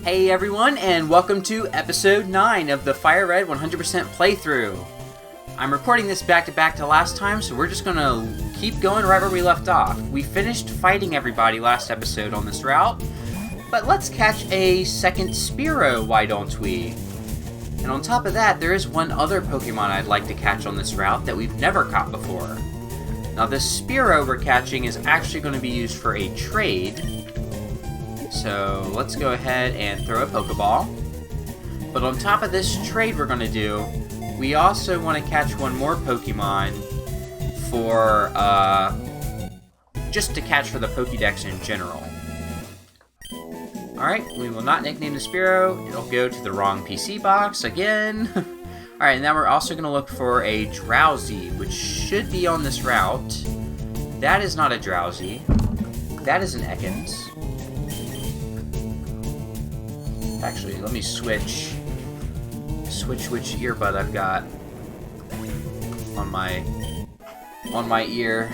Hey everyone, and welcome to episode 9 of the FireRed 100% playthrough. I'm recording this back-to-back to last time, so we're just gonna keep going right where we left off. We finished fighting everybody last episode on this route, but let's catch a second Spearow, why don't we? And on top of that, there is one other Pokemon I'd like to catch on this route that we've never caught before. Now this Spearow we're catching is actually going to be used for a trade, so let's go ahead and throw a Pokeball. But on top of this trade we're going to do, we also want to catch one more Pokemon for, just to catch for the Pokédex in general. Alright, we will not nickname the Spearow. It'll go to the wrong PC box again. Alright, now we're also going to look for a Drowsy, which should be on this route. That is not a Drowsy. That is an Ekans. Actually, let me switch which earbud I've got on my ear.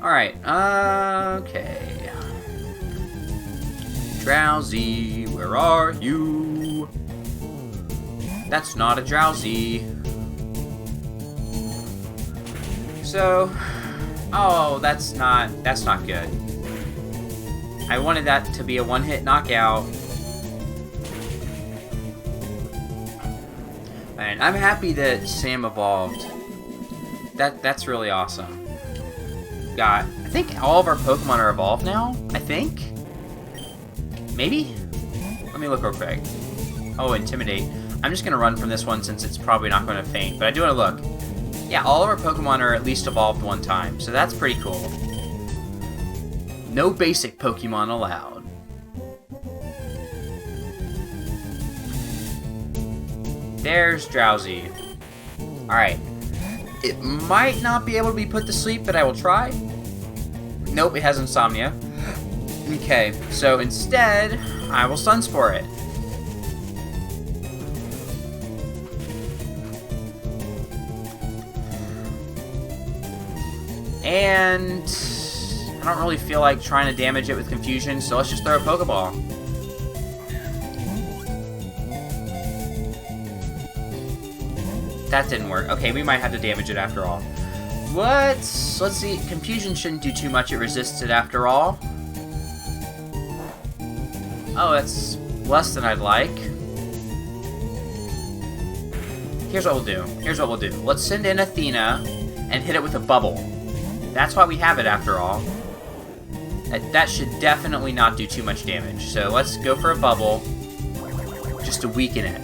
Alright, okay. Drowsy, where are you? That's not a Drowsy. So, oh, that's not good. I wanted that to be a one-hit knockout. And I'm happy that Sam evolved. That's really awesome. I think all of our Pokemon are evolved now, I think? Maybe? Let me look real quick. Oh, Intimidate. I'm just going to run from this one since it's probably not going to faint, but I do want to look. Yeah, all of our Pokemon are at least evolved one time, so that's pretty cool. No basic Pokemon allowed. There's Drowsy. Alright. It might not be able to be put to sleep, but I will try. Nope, it has insomnia. Okay, so instead, I will Sunspore it. And I don't really feel like trying to damage it with Confusion, so let's just throw a Pokeball. That didn't work. Okay, we might have to damage it after all. Let's see. Confusion shouldn't do too much. It resists it after all. Oh, that's less than I'd like. Here's what we'll do. Let's send in Athena and hit it with a bubble. That's why we have it after all. That should definitely not do too much damage. So let's go for a bubble just to weaken it.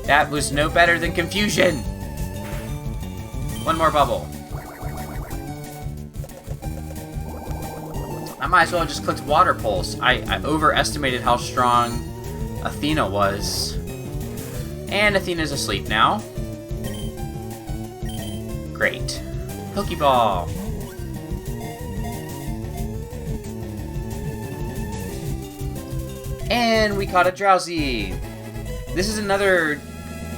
That was no better than Confusion. One more bubble. I might as well have just clicked Water Pulse. I overestimated how strong Athena was. And Athena's asleep now. Great. Pokeball. And we caught a Drowsy. This is another...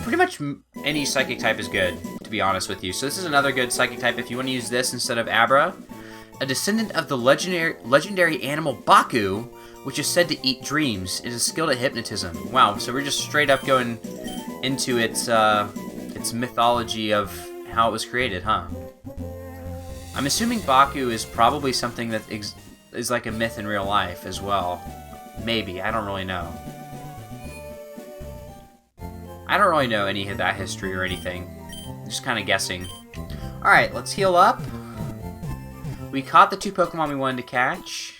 Pretty much any Psychic type is good, to be honest with you. So this is another good Psychic type if you want to use this instead of Abra. A descendant of the legendary animal Baku, which is said to eat dreams. It is skilled at hypnotism. Wow, so we're just straight up going into its mythology of how it was created, huh? I'm assuming Baku is probably something that is like a myth in real life as well. Maybe, I don't really know. I don't really know any of that history or anything. I'm just kind of guessing. Alright, let's heal up. We caught the 2 Pokemon we wanted to catch.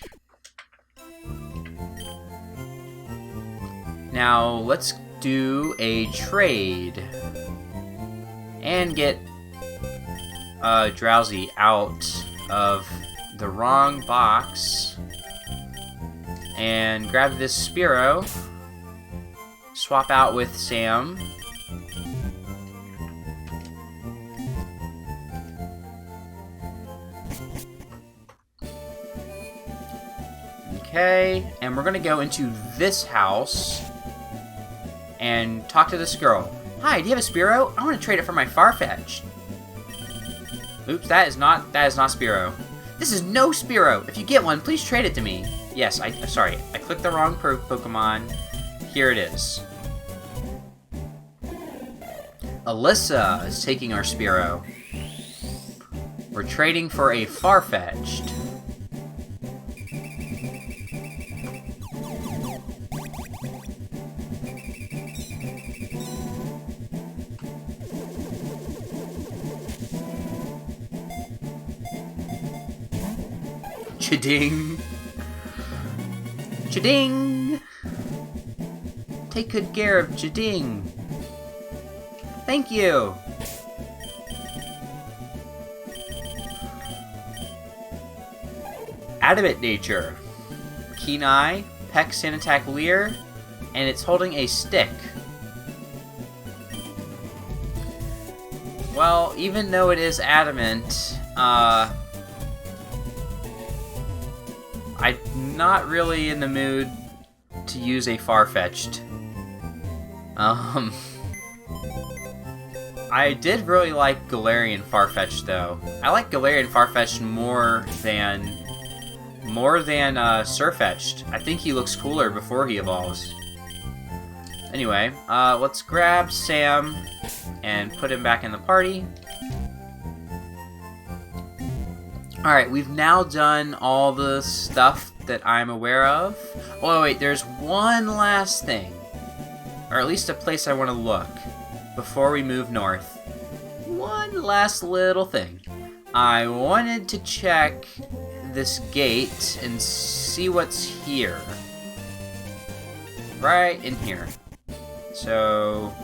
Now, let's do a trade. And get Drowsy out of the wrong box. And grab this Spearow. Swap out with Sam. Okay, and we're gonna go into this house and talk to this girl. Hi, do you have a Spearow? I want to trade it for my Farfetch'd. Oops, that is not Spearow. This is no Spearow. If you get one, please trade it to me. Yes, sorry, I clicked the wrong Pokemon. Here it is. Alyssa is taking our Spearow. We're trading for a Farfetch'd. Chading! Chading! Take good care of Chading. Thank you! Adamant Nature. Keen Eye, Peck, Sand Attack, Leer, and it's holding a stick. Well, even though it is adamant, I'm not really in the mood to use a Farfetch'd. I did really like Galarian Farfetch'd though. I like Galarian Farfetch'd more than Sirfetch'd. I think he looks cooler before he evolves. Anyway, let's grab Sam and put him back in the party. Alright, we've now done all the stuff that I'm aware of. Oh wait, there's one last thing. Or at least a place I want to look before we move north. One last little thing. I wanted to check this gate and see what's here. Right in here. So,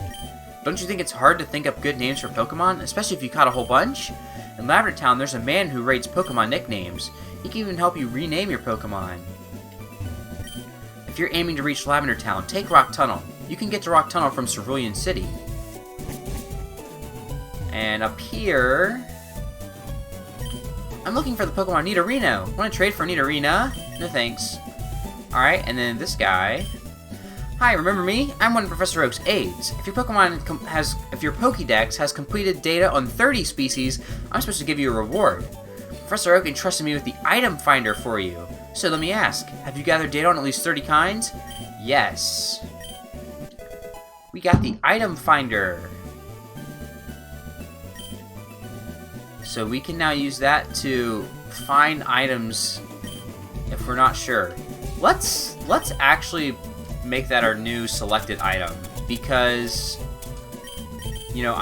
don't you think it's hard to think up good names for Pokemon, especially if you caught a whole bunch? In Lavender Town, there's a man who rates Pokemon nicknames. He can even help you rename your Pokemon. If you're aiming to reach Lavender Town, take Rock Tunnel. You can get to Rock Tunnel from Cerulean City. And up here, I'm looking for the Pokemon Nidorino. Want to trade for Nidorina? No thanks. Alright, and then this guy. Hi, remember me? I'm one of Professor Oak's aides. If your Pokédex has completed data on 30 species, I'm supposed to give you a reward. Professor Oak entrusted me with the item finder for you. So let me ask, have you gathered data on at least 30 kinds? Yes. We got the item finder. So we can now use that to find items if we're not sure. Let's actually make that our new selected item, because you know,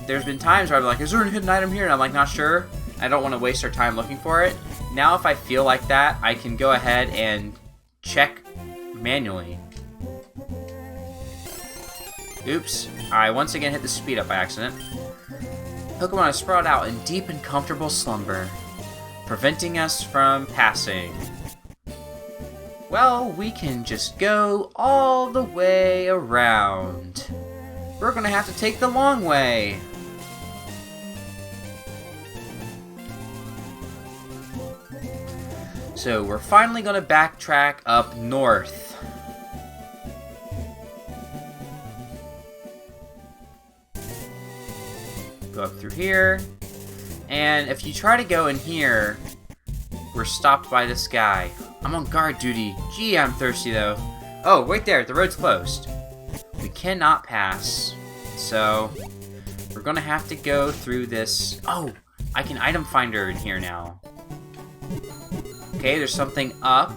there's been times where I'm like, is there a hidden item here? And I'm like, not sure. I don't want to waste our time looking for it. Now if I feel like that, I can go ahead and check manually. Oops, I once again hit the speed up by accident. Pokemon are spread out in deep and comfortable slumber, preventing us from passing. Well, we can just go all the way around. We're gonna have to take the long way. So we're finally gonna backtrack up north. Go up through here. And if you try to go in here, we're stopped by this guy. I'm on guard duty. Gee, I'm thirsty though. Oh, wait there, the road's closed. We cannot pass. So, we're gonna have to go through this. Oh, I can item finder in here now. Okay, there's something up.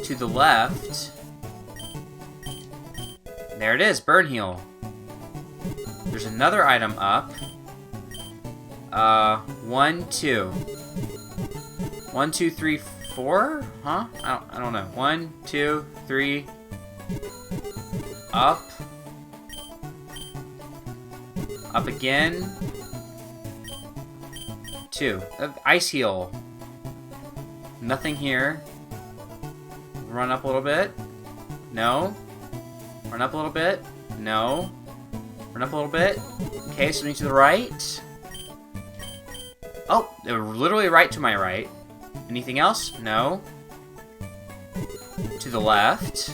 To the left. There it is, Burn Heal. There's another item up. 1, 2. 1, 2, 3, 4? Huh? I don't know. 1, 2, 3. Up. Up again. 2. Ice Heal. Nothing here. Run up a little bit. No. Run up a little bit. No. Run up a little bit. Okay, something to the right. Oh, they're literally right to my right. Anything else? No. To the left.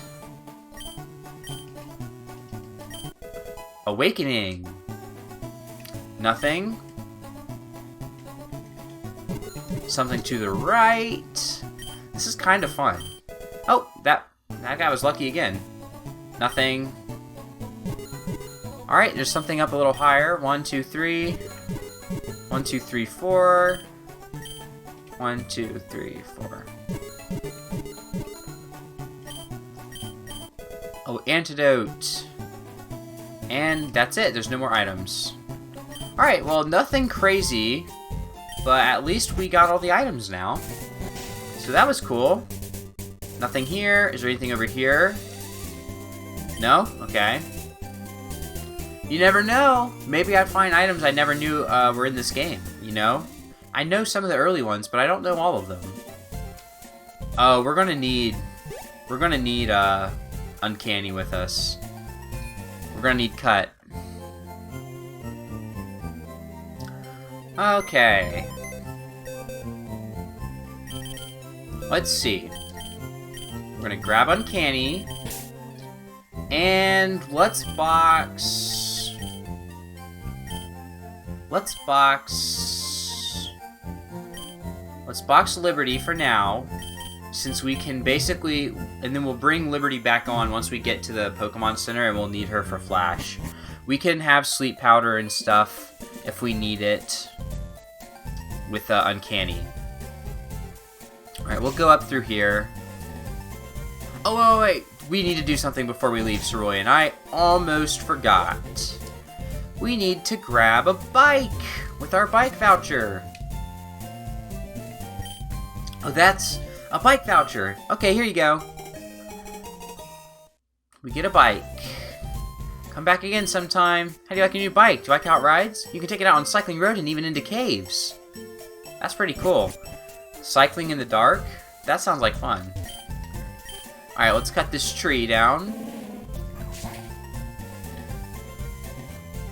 Awakening. Nothing. Something to the right. This is kind of fun. Oh, that guy was lucky again. Nothing. Alright, there's something up a little higher. 1, 2, 3. 1, 2, 3, 4. 1, 2, 3, 4. Oh, antidote. And that's it. There's no more items. Alright, well, nothing crazy. But at least we got all the items now. So that was cool. Nothing here. Is there anything over here? No? Okay. You never know. Maybe I'd find items I never knew were in this game, you know? I know some of the early ones, but I don't know all of them. Oh, we're gonna need Uncanny with us. We're gonna need Cut. Okay. Let's see. We're gonna grab Uncanny. And let's box Liberty for now, since we can basically, and then we'll bring Liberty back on once we get to the Pokemon Center, and we'll need her for Flash. We can have Sleep Powder and stuff if we need it with Uncanny. Alright, we'll go up through here. Oh, wait. We need to do something before we leave Cerulean. I almost forgot. We need to grab a bike with our bike voucher. Oh, that's a bike voucher. Okay, here you go. We get a bike. Come back again sometime. How do you like your new bike? Do you like how it rides? You can take it out on Cycling Road and even into caves. That's pretty cool. Cycling in the dark? That sounds like fun. Alright, let's cut this tree down.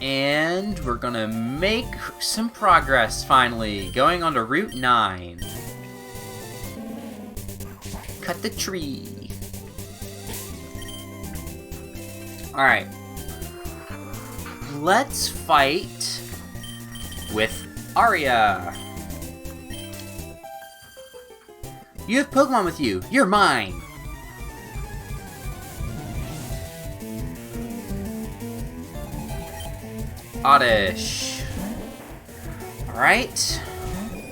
And we're gonna make some progress, finally. Going on to Route 9. Cut the tree. Alright. Let's fight with Aria. You have Pokemon with you. You're mine. Oddish. Alright.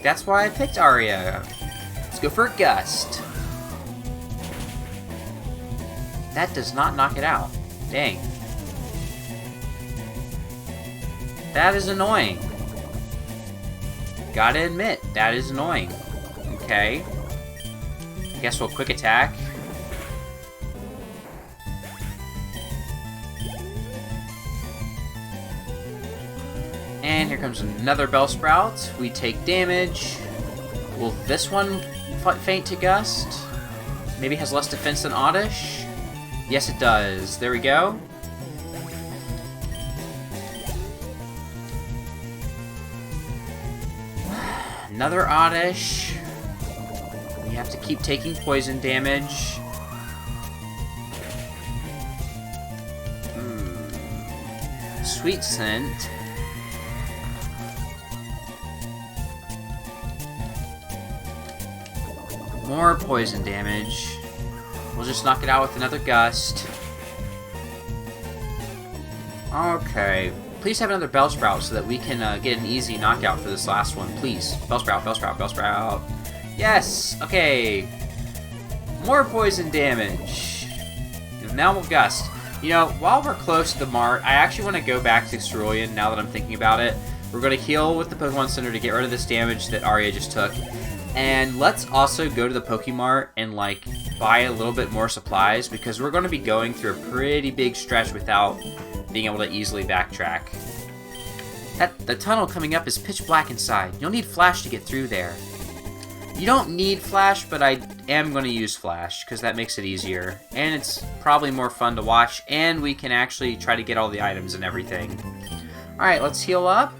That's why I picked Aria. Let's go for a Gust. That does not knock it out. Dang. That is annoying. Gotta admit, that is annoying. Okay. Guess we'll quick attack. And here comes another Bellsprout. We take damage. Will this one faint to Gust? Maybe has less defense than Oddish? Yes, it does. There we go. Another Oddish. We have to keep taking poison damage. Sweet Scent. More poison damage. We'll just knock it out with another Gust. Okay. Please have another Bellsprout so that we can get an easy knockout for this last one. Please. Bellsprout, Bellsprout, Bellsprout. Yes! Okay. More poison damage. And now we'll Gust. You know, while we're close to the mart, I actually want to go back to Cerulean now that I'm thinking about it. We're going to heal with the Pokemon Center to get rid of this damage that Aria just took. And let's also go to the Pokemart and, like, buy a little bit more supplies, because we're going to be going through a pretty big stretch without being able to easily backtrack. The tunnel coming up is pitch black inside. You'll need Flash to get through there. You don't need Flash, but I am going to use Flash, because that makes it easier. And it's probably more fun to watch, and we can actually try to get all the items and everything. Alright, let's heal up.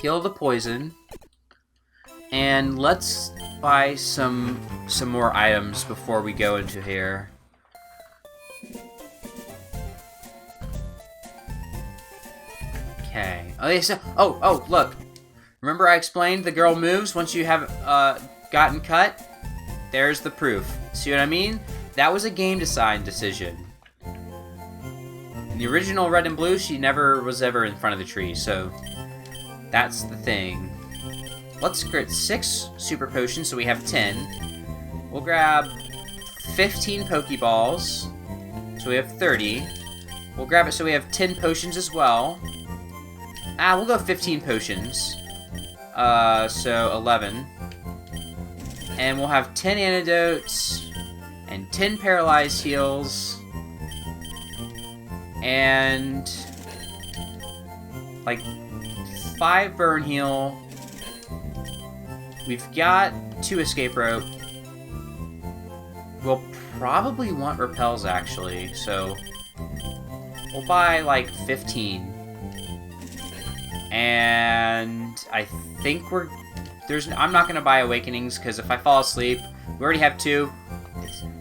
Heal the poison, and let's buy some more items before we go into here. Okay. Oh, yeah, so, oh, look. Remember I explained the girl moves once you have gotten cut? There's the proof. See what I mean? That was a game design decision. In the original Red and Blue, she never was ever in front of the tree, so that's the thing. Let's get 6 super potions, so we have 10. We'll grab 15 Pokeballs, so we have 30. We'll grab it so we have 10 potions as well. We'll go 15 potions. So 11. And we'll have 10 antidotes, and 10 paralyzed heals, and like 5 burn heal. We've got 2 escape rope. We'll probably want repels actually, so we'll buy like 15. And I think I'm not gonna buy awakenings because if I fall asleep, we already have 2.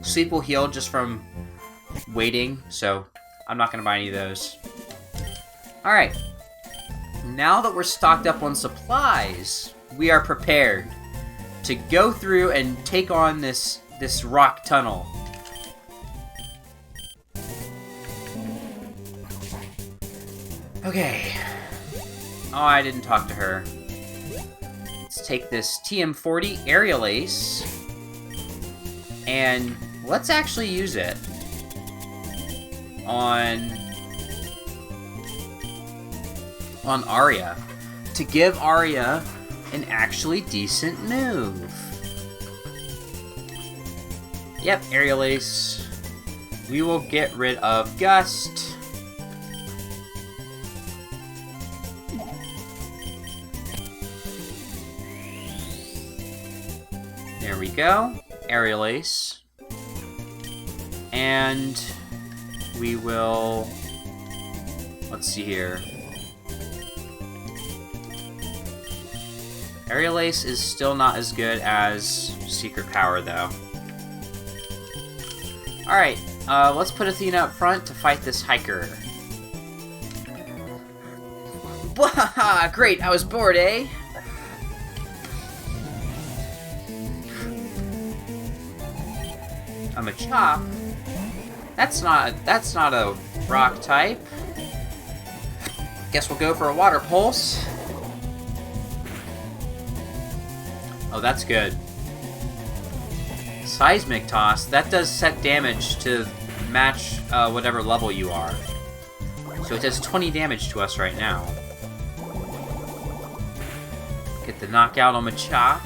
Sleep will heal just from waiting, so I'm not gonna buy any of those. Alright. Now that we're stocked up on supplies, we are prepared to go through and take on this rock tunnel. Okay. Oh, I didn't talk to her. Let's take this TM40 Aerial Ace, and let's actually use it on Arya to give Arya an actually decent move. Yep, Aerial Ace. We will get rid of Gust. There we go. Aerial Ace. And we will... let's see here. Aerial Ace is still not as good as Secret Power, though. Alright, let's put Athena up front to fight this hiker. Wahaha! Great, I was bored, eh? I'm a Chop. That's not a rock type. Guess we'll go for a Water Pulse. Oh, that's good. Seismic Toss. That does set damage to match whatever level you are. So it does 20 damage to us right now. Get the knockout on Machop.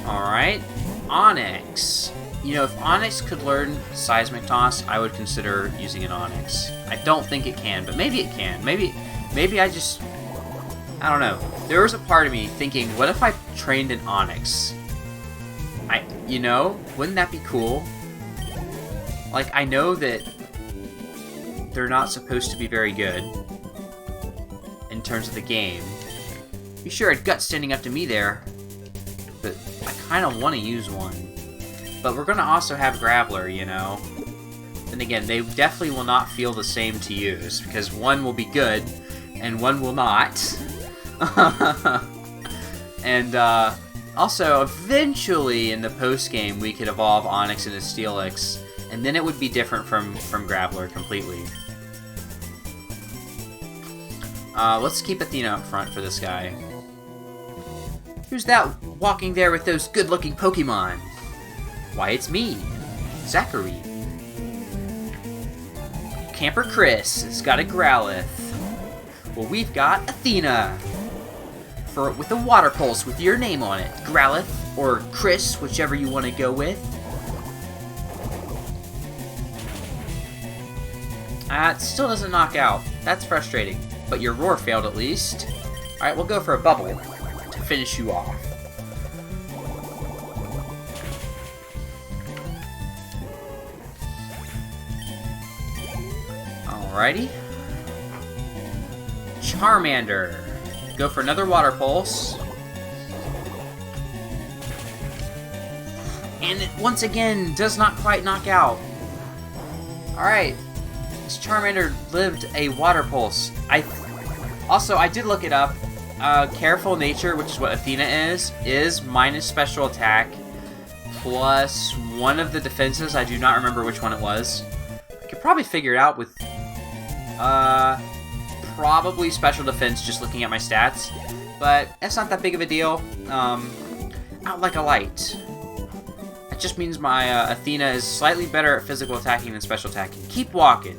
Alright. Onyx. You know, if Onyx could learn Seismic Toss, I would consider using an Onyx. I don't think it can, but maybe it can. Maybe I just... I don't know. There was a part of me thinking, what if I trained an Onyx? You know, wouldn't that be cool? Like, I know that they're not supposed to be very good in terms of the game. You sure had Guts standing up to me there, but I kind of want to use one. But we're going to also have Graveler, you know. Then again, they definitely will not feel the same to use, because one will be good, and one will not. And, also, eventually, in the post-game, we could evolve Onyx into Steelix, and then it would be different from Graveler completely. Let's keep Athena up front for this guy. Who's that walking there with those good-looking Pokemon? Why, it's me, Zachary. Camper Chris has got a Growlithe. Well, we've got Athena. With a Water Pulse with your name on it. Growlithe, or Chris, whichever you want to go with. It still doesn't knock out. That's frustrating. But your Roar failed at least. Alright, we'll go for a Bubble to finish you off. Alrighty. Charmander. Go for another Water Pulse. And it, once again, does not quite knock out. Alright. This Charmander lived a water pulse. I did look it up. Careful Nature, which is what Athena is minus special attack plus one of the defenses. I do not remember which one it was. I could probably figure it out with probably special defense just looking at my stats. But it's not that big of a deal. Out like a light. That just means my Athena is slightly better at physical attacking than special attacking. Keep walking.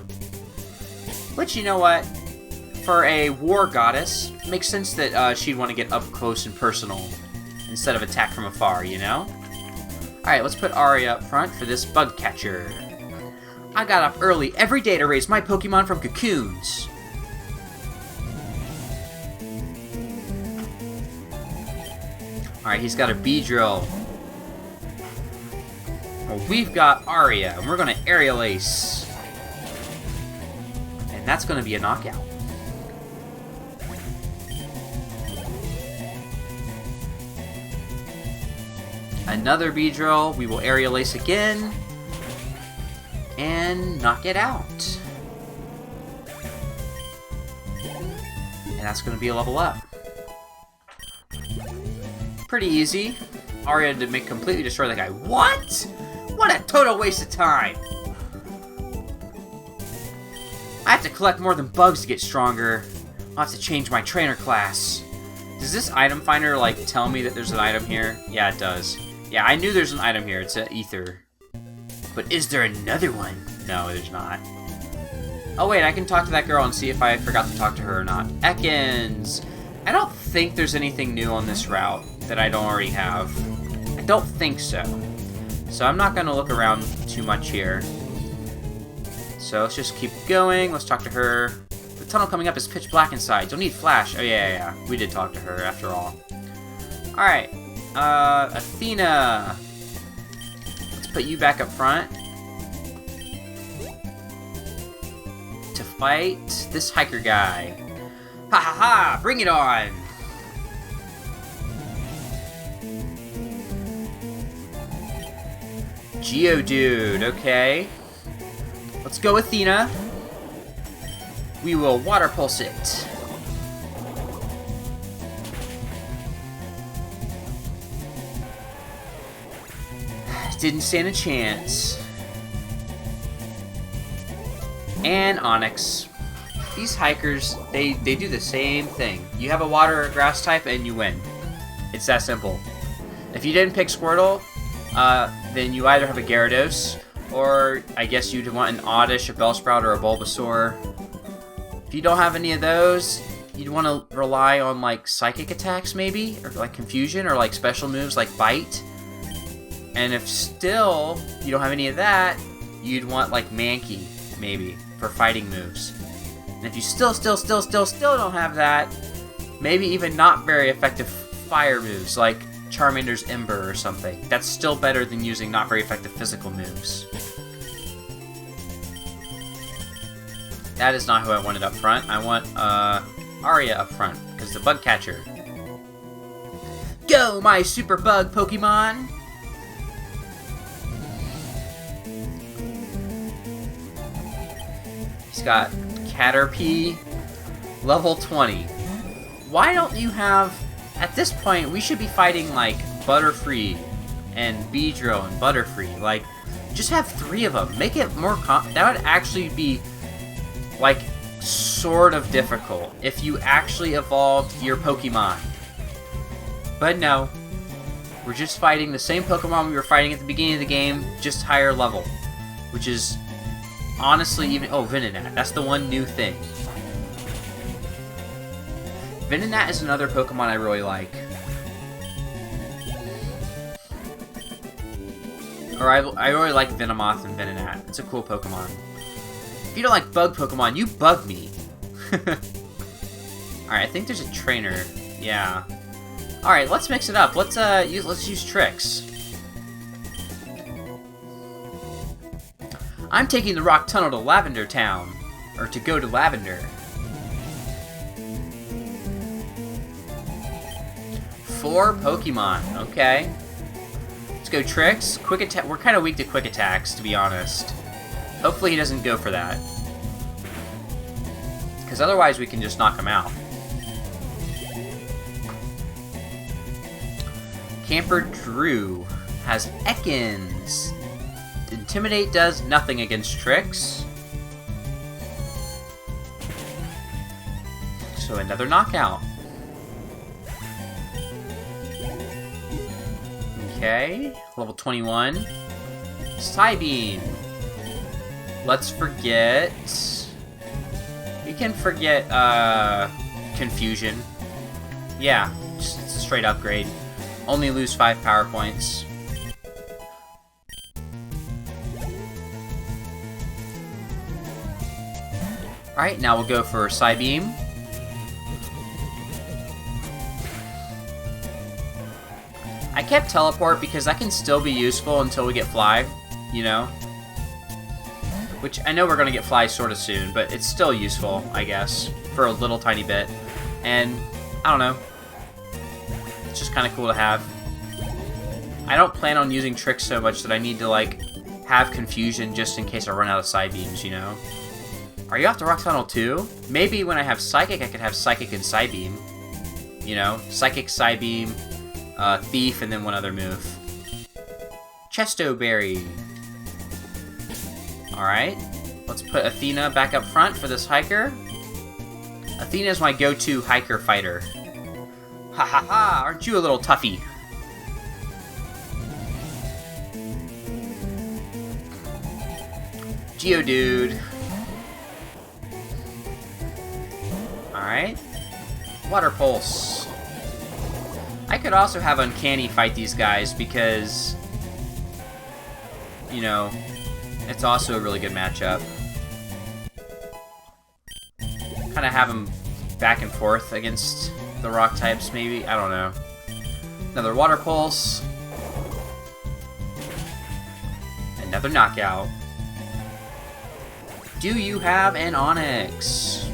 Which, you know what? For a war goddess, it makes sense that she'd want to get up close and personal instead of attack from afar, you know? Alright, let's put Arya up front for this bug catcher. I got up early every day to raise my Pokemon from cocoons. Alright, he's got a Beedrill. Well, we've got Arya, and we're going to Aerial Ace. And that's going to be a knockout. Another Beedrill, we will Aerial Ace again. And knock it out. And that's going to be a level up. Pretty easy. Arya to completely destroy that guy. What? What a total waste of time! I have to collect more than bugs to get stronger. I'll have to change my trainer class. Does this item finder, like, tell me that there's an item here? Yeah, it does. Yeah, I knew there's an item here. It's an ether. But is there another one? No, there's not. Oh, wait, I can talk to that girl and see if I forgot to talk to her or not. Ekans! I don't think there's anything new on this route that I don't already have. I don't think so. So I'm not going to look around too much here. So let's just keep going. Let's talk to her. The tunnel coming up is pitch black inside. You'll need flash. Oh, yeah. We did talk to her after all. Alright. Athena. Let's put you back up front. To fight this hiker guy. Ha ha ha! Bring it on! Geodude, okay. Let's go Athena. We will Water Pulse it. Didn't stand a chance. And Onyx. These hikers, they do the same thing. You have a water or grass type and you win. It's that simple. If you didn't pick Squirtle, then you either have a Gyarados, or I guess you'd want an Oddish, a Bellsprout, or a Bulbasaur. If you don't have any of those, you'd want to rely on like psychic attacks maybe, or like Confusion, or like special moves like Bite. And if still you don't have any of that, you'd want like Mankey maybe for fighting moves. And if you still don't have that, maybe even not very effective fire moves like Charmander's Ember or something. That's still better than using not very effective physical moves. That is not who I wanted up front. I want Arya up front, because the bug catcher. Go, my super bug Pokemon! He's got Caterpie, level 20. Why don't you have... At this point, we should be fighting, like, Butterfree and Beedrill and Butterfree. Like, just have 3 of them. Make it more that would actually be, like, sort of difficult if you actually evolved your Pokemon. But no. We're just fighting the same Pokemon we were fighting at the beginning of the game, just higher level. Which is, honestly, even... Oh, Venonat. That's the one new thing. Venonat is another Pokemon I really like. Or I really like Venomoth and Venonat. It's a cool Pokemon. If you don't like bug Pokemon, you bug me. Alright, I think there's a trainer. Yeah. Alright, let's mix it up. Let's use tricks. I'm taking the rock tunnel to Lavender Town. Or to go to Lavender. 4 Pokemon, okay. Let's go Tricks. Quick attack. We're kind of weak to quick attacks, to be honest. Hopefully he doesn't go for that. Because otherwise we can just knock him out. Camper Drew has Ekans. Intimidate does nothing against Tricks. So another knockout. Okay, level 21. Psybeam. Let's forget... We can forget, Confusion. Yeah, just, it's a straight upgrade. Only lose 5 power points. Alright, now we'll go for Psybeam. I kept Teleport because that can still be useful until we get Fly, you know? Which, I know we're gonna get Fly sorta soon, but it's still useful, I guess, for a little tiny bit. And, I don't know. It's just kinda cool to have. I don't plan on using Tricks so much that I need to, like, have Confusion just in case I run out of Psybeams, you know? Are you off to Rock Tunnel too? Maybe when I have Psychic, I could have Psychic and Psybeam. You know? Psychic, Psybeam, Thief, and then one other move. Chesto Berry. Alright. Let's put Athena back up front for this hiker. Athena is my go-to hiker fighter. Ha ha ha! Aren't you a little toughie? Geodude. Alright. Water Pulse. I could also have Uncanny fight these guys because, you know, it's also a really good matchup. Kind of have them back and forth against the rock types, maybe? I don't know. Another Water Pulse. Another knockout. Do you have an Onix?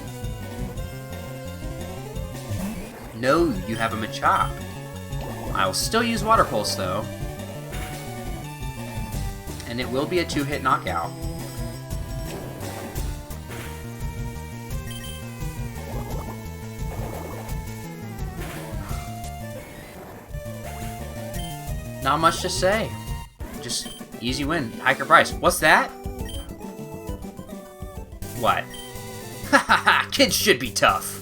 No, you have a Machop. I will still use Water Pulse, though. And it will be a 2-hit knockout. Not much to say. Just easy win. Hiker Price. What's that? What? Hahaha, kids should be tough.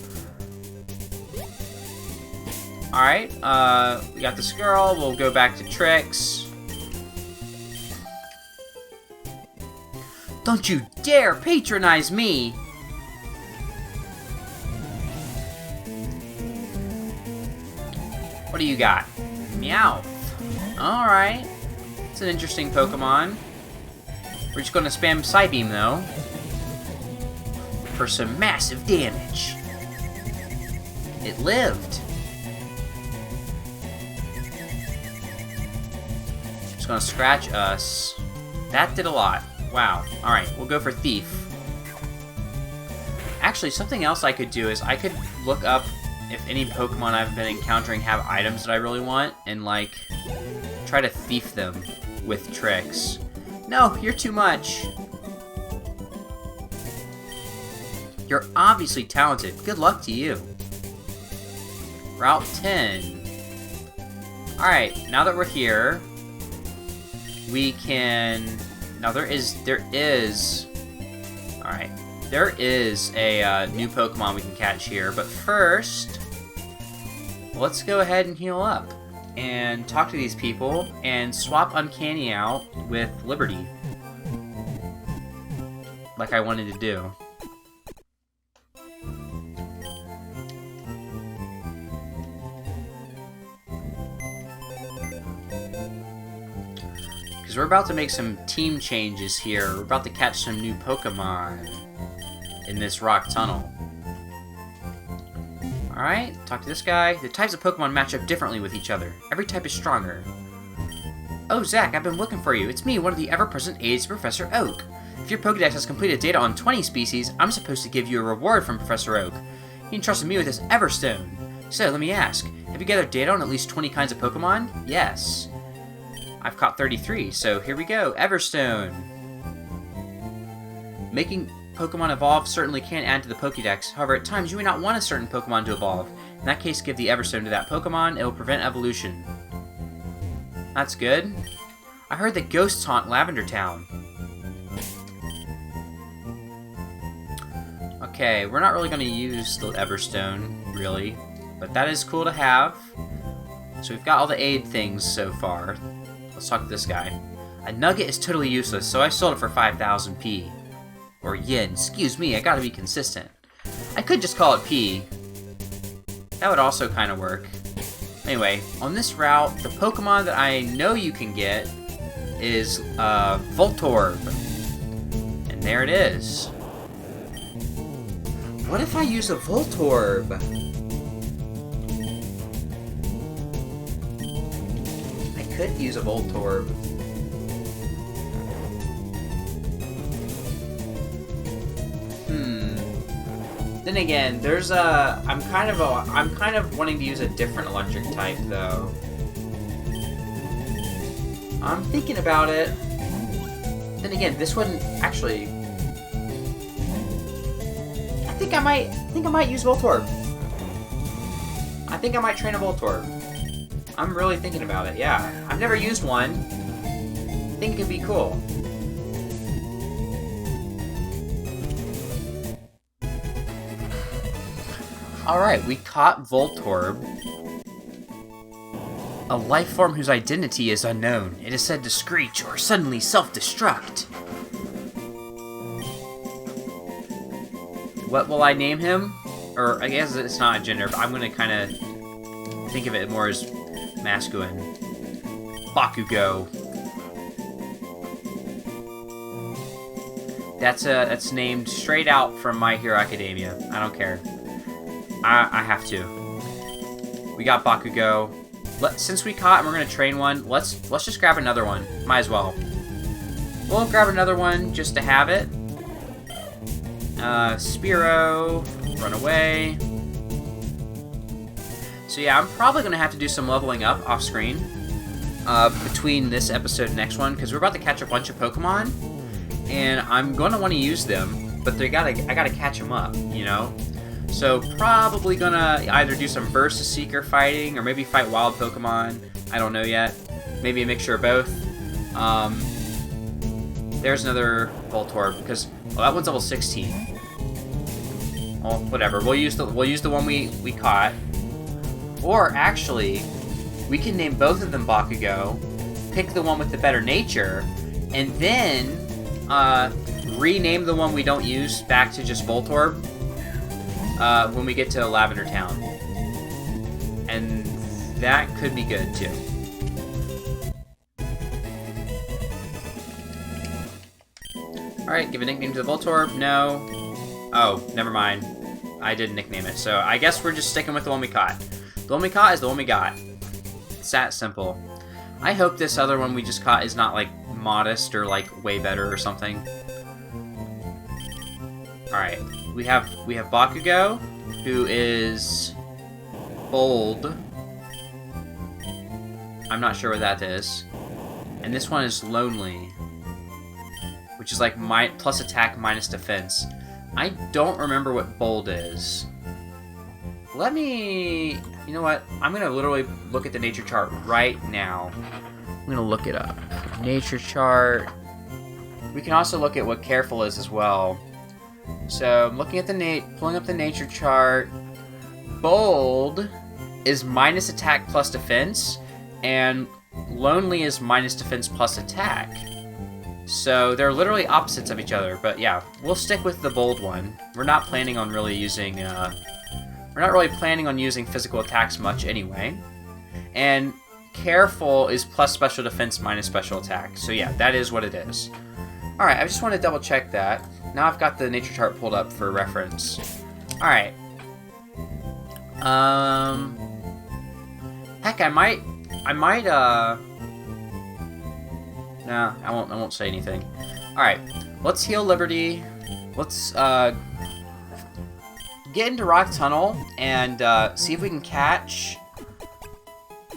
Alright, we got this girl. We'll go back to Tricks. Don't you dare patronize me! What do you got? Meowth. Alright. It's an interesting Pokemon. We're just gonna spam Psybeam, though. For some massive damage. It lived. Just gonna scratch us. That did a lot. Wow. Alright, we'll go for Thief. Actually, something else I could do is I could look up if any Pokemon I've been encountering have items that I really want and, like, try to thief them with Tricks. No, you're too much. You're obviously talented. Good luck to you. Route 10. Alright, now that we're here, we can... Now there is... Alright. There is a new Pokemon we can catch here, but first, let's go ahead and heal up and talk to these people and swap Uncanny out with Liberty, like I wanted to do. Because we're about to make some team changes here. We're about to catch some new Pokemon in this rock tunnel. Alright, talk to this guy. The types of Pokemon match up differently with each other. Every type is stronger. Oh, Zach, I've been looking for you. It's me, one of the ever-present aides to Professor Oak. If your Pokedex has completed data on 20 species, I'm supposed to give you a reward from Professor Oak. He entrusted me with this Everstone. So, let me ask, have you gathered data on at least 20 kinds of Pokemon? Yes. I've caught 33, so here we go. Everstone. Making Pokemon evolve certainly can add to the Pokédex. However, at times you may not want a certain Pokemon to evolve. In that case, give the Everstone to that Pokemon. It will prevent evolution. That's good. I heard that ghosts haunt Lavender Town. Okay, we're not really going to use the Everstone, really. But that is cool to have. So we've got all the aid things so far. Let's talk to this guy. A nugget is totally useless, so I sold it for 5,000 P. Or yen, excuse me, I gotta be consistent. I could just call it P. That would also kind of work. Anyway, on this route, the Pokemon that I know you can get is Voltorb. And there it is. What if I use a Voltorb? I could use a Voltorb. Then again, there's a I'm kind of wanting to use a different electric type though. I'm thinking about it. Then again, this wouldn't actually. I think I might use Voltorb. I think I might train a Voltorb. I'm really thinking about it. Yeah, I've never used one. I think it'd be cool. Alright, we caught Voltorb. A life form whose identity is unknown. It is said to screech or suddenly self-destruct. What will I name him? Or, I guess it's not a gender, but I'm gonna kind of think of it more as masculine. Bakugo. That's named straight out from My Hero Academia. I don't care. I have to. We got Bakugo. Since we caught and we're gonna train one, let's just grab another one. Might as well. We'll grab another one just to have it. Spearow, run away. So yeah, I'm probably gonna have to do some leveling up off screen between this episode and next one because we're about to catch a bunch of Pokemon, and I'm gonna want to use them, but I gotta catch them up, you know. So probably gonna either do some Versus Seeker fighting or maybe fight wild Pokemon. I don't know yet. Maybe a mixture of both. There's another Voltorb because that one's level 16. Well, whatever. We'll use the one we caught. Or actually, we can name both of them Bakugo, pick the one with the better nature, and then rename the one we don't use back to just Voltorb. When we get to Lavender Town. And that could be good, too. Alright, give a nickname to the Voltorb. No. Oh, never mind. I didn't nickname it, so I guess we're just sticking with the one we caught. The one we caught is the one we got. It's that simple. I hope this other one we just caught is not, like, modest or, like, way better or something. Alright. We have Bakugo, who is bold. I'm not sure what that is. And this one is lonely, which is like plus attack minus defense. I don't remember what bold is. Let me... You know what? I'm going to literally look at the nature chart right now. I'm going to look it up. Nature chart. We can also look at what careful is as well. So, I'm looking at pulling up the nature chart. Bold is minus attack plus defense, and lonely is minus defense plus attack. So, they're literally opposites of each other, but yeah, we'll stick with the bold one. We're not planning on really using, physical attacks much anyway. And careful is plus special defense minus special attack. So yeah, that is what it is. Alright, I just want to double check that. Now I've got the nature chart pulled up for reference. Alright. Heck, I might, no, I won't say anything. Alright, let's heal Liberty. Let's, get into Rock Tunnel and, see if we can catch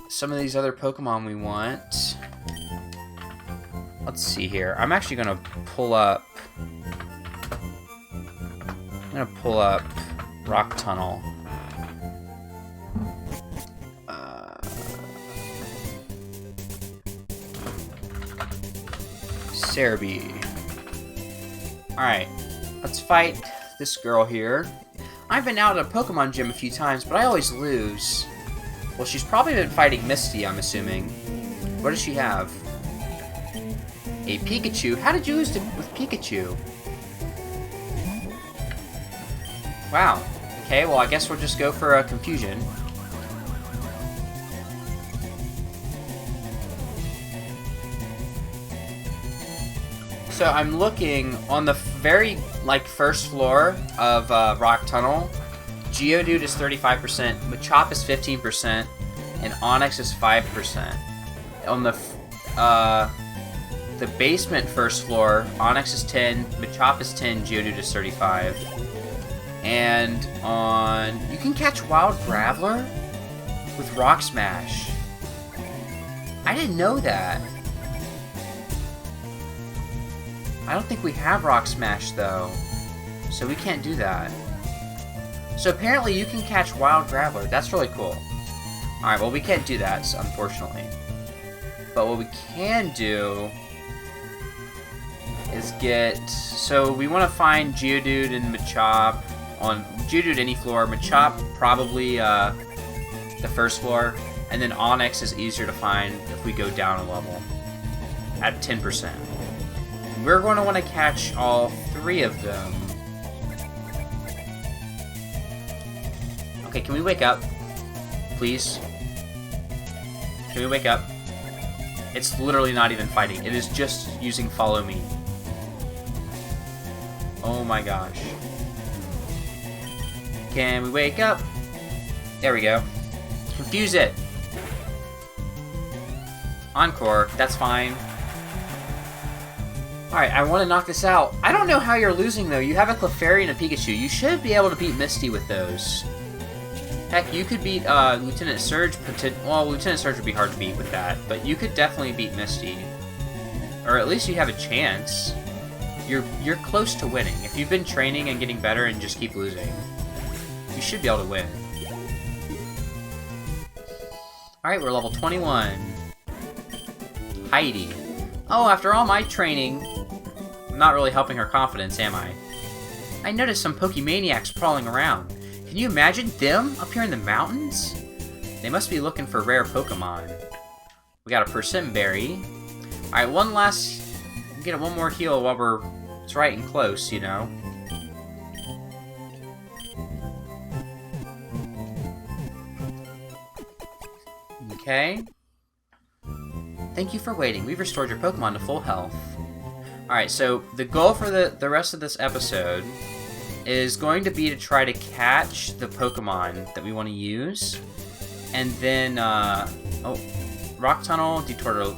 some of these other Pokemon we want. let's see here. I'm actually gonna pull up. Rock Tunnel. Cerebi. Alright, let's fight this girl here. I've been out at a Pokemon gym a few times, but I always lose. Well, she's probably been fighting Misty, I'm assuming. What does she have? A Pikachu? How did you lose with Pikachu? Wow. Okay, well, I guess we'll just go for a confusion. So I'm looking on the very, first floor of Rock Tunnel. Geodude is 35%, Machop is 15%, and Onix is 5%. On the basement first floor, Onix is 10, Machop is 10, Geodude is 35. And you can catch Wild Graveler with Rock Smash. I didn't know that. I don't think we have Rock Smash though, so we can't do that. So apparently you can catch Wild Graveler. That's really cool. Alright, well we can't do that, unfortunately. But what we can do is so we want to find Geodude and Machop on Geodude any floor, Machop probably the first floor, and then Onix is easier to find if we go down a level at 10%. We're going to want to catch all 3 of them. Okay, can we wake up? Please? Can we wake up? It's literally not even fighting. It is just using Follow Me. Oh my gosh. Can we wake up? There we go. Confuse it. Encore. That's fine. Alright, I want to knock this out. I don't know how you're losing, though. You have a Clefairy and a Pikachu. You should be able to beat Misty with those. Heck, you could beat Lieutenant Surge. Well, Lieutenant Surge would be hard to beat with that, but you could definitely beat Misty. Or at least you have a chance. You're close to winning. If you've been training and getting better and just keep losing, you should be able to win. Alright, we're level 21. Heidi. Oh, after all my training, I'm not really helping her confidence, am I? I noticed some Pokemaniacs crawling around. Can you imagine them up here in the mountains? They must be looking for rare Pokemon. We got a Persimmon Berry. Alright, get one more heal while it's right and close, you know. Okay. Thank you for waiting. We've restored your Pokemon to full health. Alright, so the goal for the rest of this episode is going to be to try to catch the Pokemon that we want to use. And then, Rock Tunnel, Detour.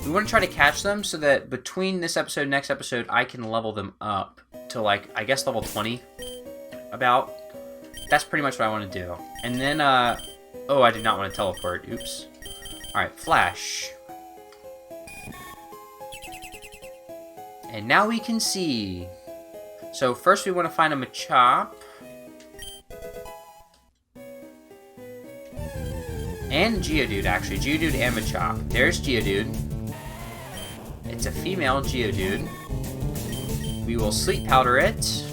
We want to try to catch them so that between this episode and next episode, I can level them up to, I guess level 20, about. That's pretty much what I want to do. And then, oh, I did not want to teleport. Oops. Alright, Flash. And now we can see. So first we want to find a Machop. And Geodude, actually. Geodude and Machop. There's Geodude. It's a female Geodude. We will Sleep Powder it.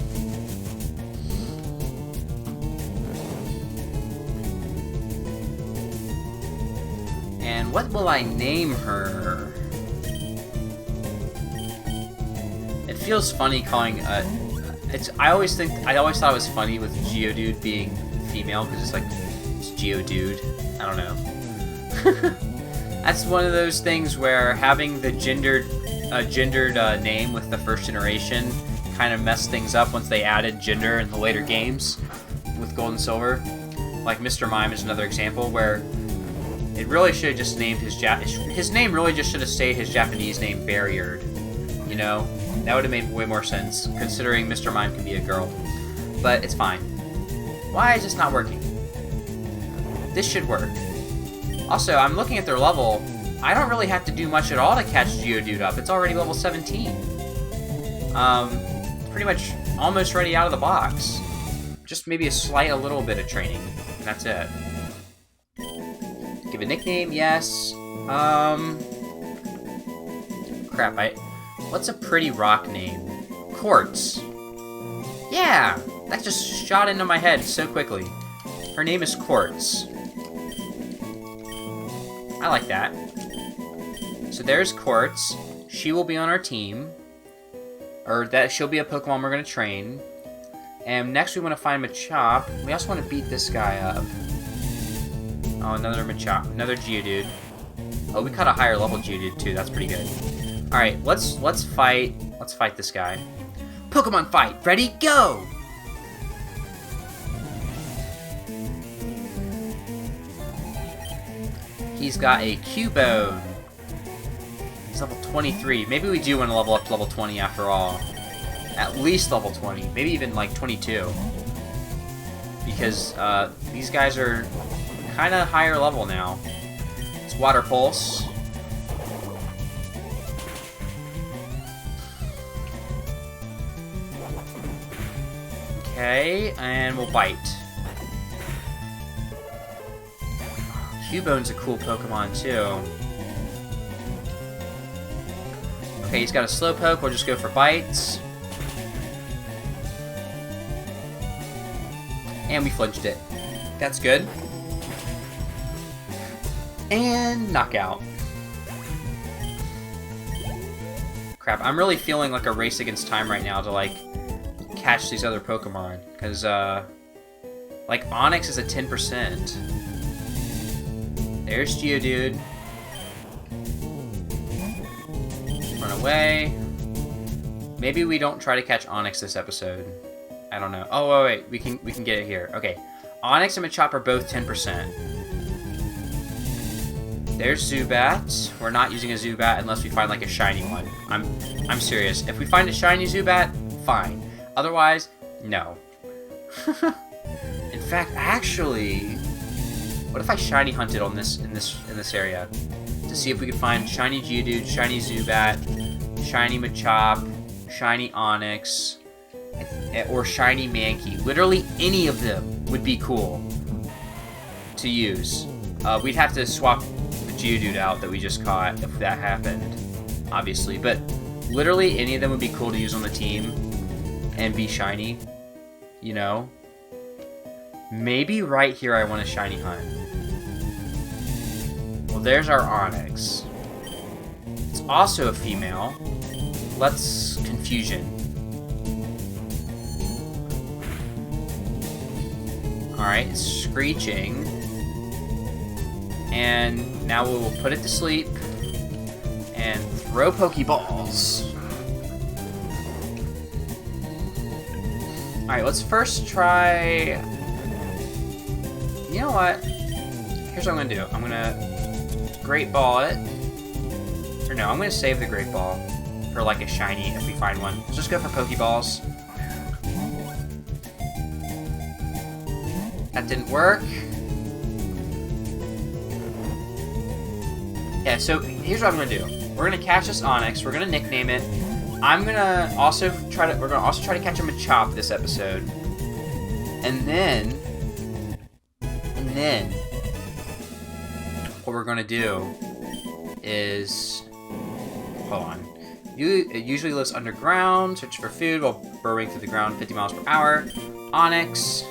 And what will I name her? It feels funny calling I always thought it was funny with Geodude being female because it's Geodude. I don't know. That's one of those things where having the gendered name with the first generation kind of messed things up once they added gender in the later games with Gold and Silver. Like Mr. Mime is another example where it really should have just named his name really just should have stayed his Japanese name FireRed. You know? That would have made way more sense, considering Mr. Mime can be a girl. But it's fine. Why is this not working? This should work. Also, I'm looking at their level. I don't really have to do much at all to catch Geodude up. It's already level 17. Pretty much almost ready out of the box. Just maybe a little bit of training, and that's it. Give a nickname, yes. Crap, what's a pretty rock name? Quartz. Yeah, that just shot into my head so quickly. Her name is Quartz. I like that. So there's Quartz. She will be on our team. Or that she'll be a Pokemon we're gonna train. And next we want to find Machop. We also want to beat this guy up. Oh, another Machop. Another Geodude. Oh, we caught a higher level Geodude too. That's pretty good. Alright, let's fight. Let's fight this guy. Pokemon fight! Ready, go! He's got a Cubone. He's level 23. Maybe we do want to level up to level 20 after all. At least level 20. Maybe even like 22. Because these guys are kind of higher level now. It's Water Pulse. Okay, and we'll bite. Cubone's a cool Pokemon too. Okay, he's got a Slowpoke. We'll just go for bites. And we flinched it. That's good. And knockout. Crap, I'm really feeling like a race against time right now to, like, catch these other Pokemon. Because, like, Onix is a 10%. There's Geodude. Run away. Maybe we don't try to catch Onix this episode. I don't know. Oh, wait. We can get it here. Okay. Onix and Machop are both 10%. There's Zubat. We're not using a Zubat unless we find like a shiny one. I'm serious. If we find a shiny Zubat, fine. Otherwise, no. In fact, actually, what if I shiny hunted on this in this area to see if we could find shiny Geodude, shiny Zubat, shiny Machop, shiny Onix, or shiny Mankey. Literally any of them would be cool to use. We'd have to swap the Geodude out that we just caught if that happened, obviously. But literally any of them would be cool to use on the team and be shiny, you know? Maybe right here I want a shiny hunt. Well, there's our Onix. It's also a female. Let's Confusion. Alright, it's screeching. And now we will put it to sleep and throw Pokeballs. Alright, let's first try... You know what? Here's what I'm going to do. I'm going to Great Ball it. Or no, I'm going to save the Great Ball for like a shiny if we find one. Let's just go for Pokeballs. That didn't work. Yeah, so here's what I'm gonna do. We're gonna catch this Onix. We're gonna nickname it. I'm gonna also try to. We're gonna also try to catch a Machop this episode. And then, what we're gonna do is, hold on. It usually lives underground, search for food while burrowing through the ground 50 miles per hour. Onix.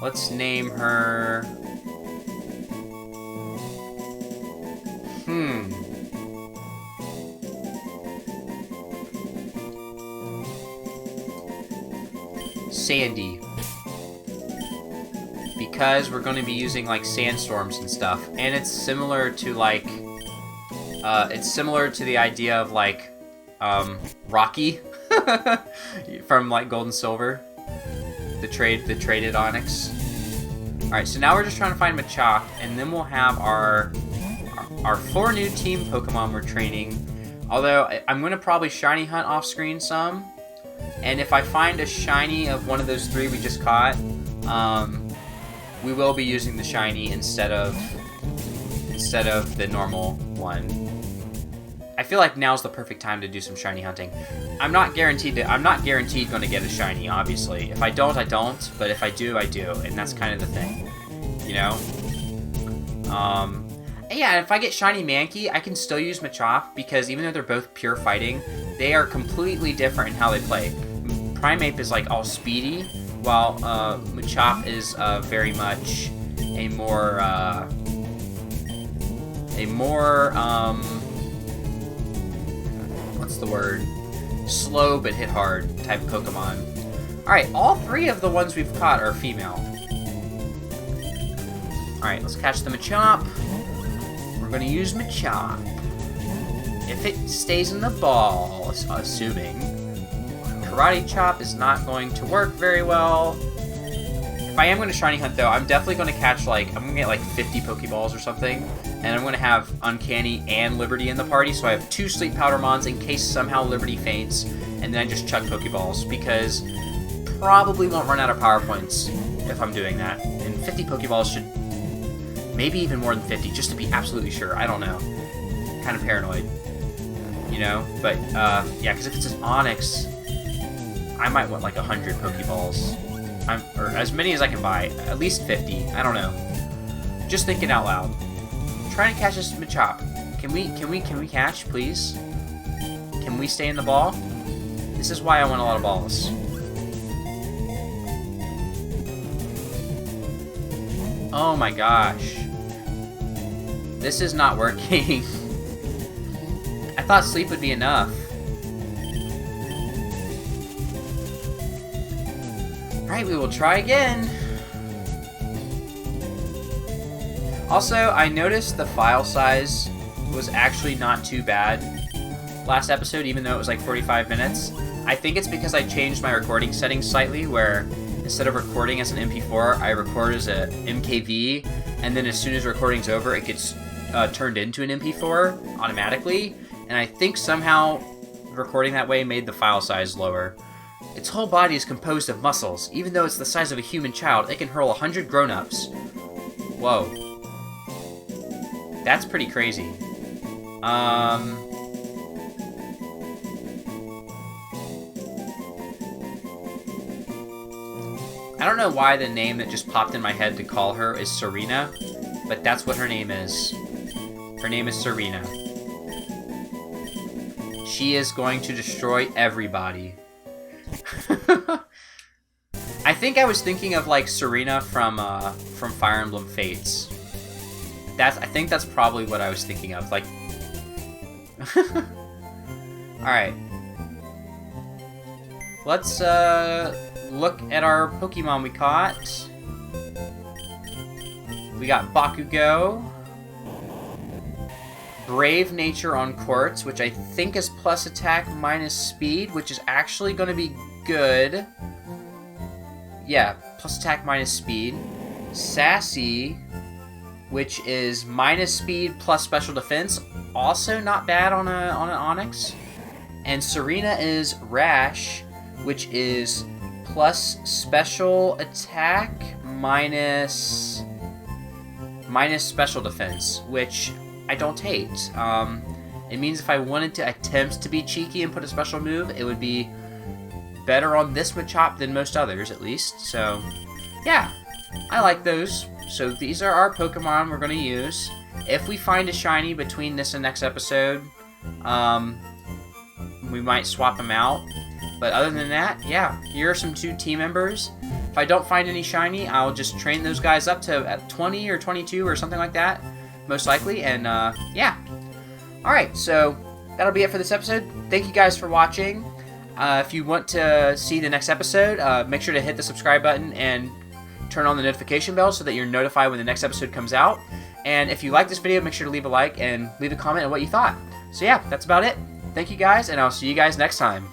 Let's name her... Sandy. Because we're going to be using, like, sandstorms and stuff. And it's similar to, like... it's similar to the idea of, like, Rocky. From, like, Gold and Silver. The traded Onix. Alright, so now we're just trying to find Machop, and then we'll have our 4 new team Pokemon we're training. Although, I'm going to probably shiny hunt off screen some. And if I find a shiny of one of those 3 we just caught, we will be using the shiny instead of instead of the normal one. I feel like now's the perfect time to do some shiny hunting. I'm not guaranteed going to get a shiny, obviously. If I don't, I don't. But if I do, I do. And that's kind of the thing. You know? Yeah, if I get shiny Mankey, I can still use Machop, because even though they're both pure fighting, they are completely different in how they play. Primeape is like all speedy, while Machop is very much a more what's the word? Slow but hit hard type of Pokemon. Alright, all three of the ones we've caught are female. Alright, let's catch the Machop. We're going to use Machop. If it stays in the ball, assuming, Karate Chop is not going to work very well. If I am going to shiny hunt, though, I'm definitely going to catch, like, I'm going to get, like, 50 Pokeballs or something. And I'm going to have Uncanny and Liberty in the party, so I have 2 Sleep Powder Mons in case somehow Liberty faints. And then I just chuck Pokeballs, because probably won't run out of Power Points if I'm doing that. And 50 Pokeballs should... maybe even more than 50, just to be absolutely sure. I don't know. Kind of paranoid. You know? But, yeah, because if it's an Onix, I might want, like, 100 Pokeballs. Or as many as I can buy. At least 50. I don't know. Just thinking out loud. I'm trying to catch this Machop. Can we catch, please? Can we stay in the ball? This is why I want a lot of balls. Oh my gosh. This is not working. I thought sleep would be enough. Alright, we will try again. Also, I noticed the file size was actually not too bad last episode, even though it was like 45 minutes. I think it's because I changed my recording settings slightly, where instead of recording as an MP4, I record as a MKV, and then as soon as recording's over, it gets turned into an MP4 automatically. And I think somehow recording that way made the file size lower. Its whole body is composed of muscles. Even though it's the size of a human child, it can hurl 100 grown-ups. Whoa. That's pretty crazy. I don't know why the name that just popped in my head to call her is Serena, but that's what her name is. Her name is Serena. She is going to destroy everybody. I think I was thinking of like Serena from Fire Emblem Fates. I think that's probably what I was thinking of. Like, all right. Let's look at our Pokemon we caught. We got Bakugo. Brave Nature on Quartz, which I think is plus attack minus speed, which is actually going to be good. Yeah, plus attack minus speed. Sassy, which is minus speed plus special defense, also not bad on an Onix. And Serena is Rash, which is plus special attack minus special defense, which I don't hate. It means if I wanted to attempt to be cheeky and put a special move, it would be better on this Machop than most others, at least. So, yeah, I like those. So these are our Pokemon we're going to use. If we find a shiny between this and next episode, we might swap them out. But other than that, yeah, here are some 2 team members. If I don't find any shiny, I'll just train those guys up to at 20 or 22 or something like that, most likely. And yeah. Alright, so that'll be it for this episode. Thank you guys for watching. If you want to see the next episode, make sure to hit the subscribe button and turn on the notification bell so that you're notified when the next episode comes out. And if you like this video, make sure to leave a like and leave a comment on what you thought. So yeah, that's about it. Thank you guys, and I'll see you guys next time.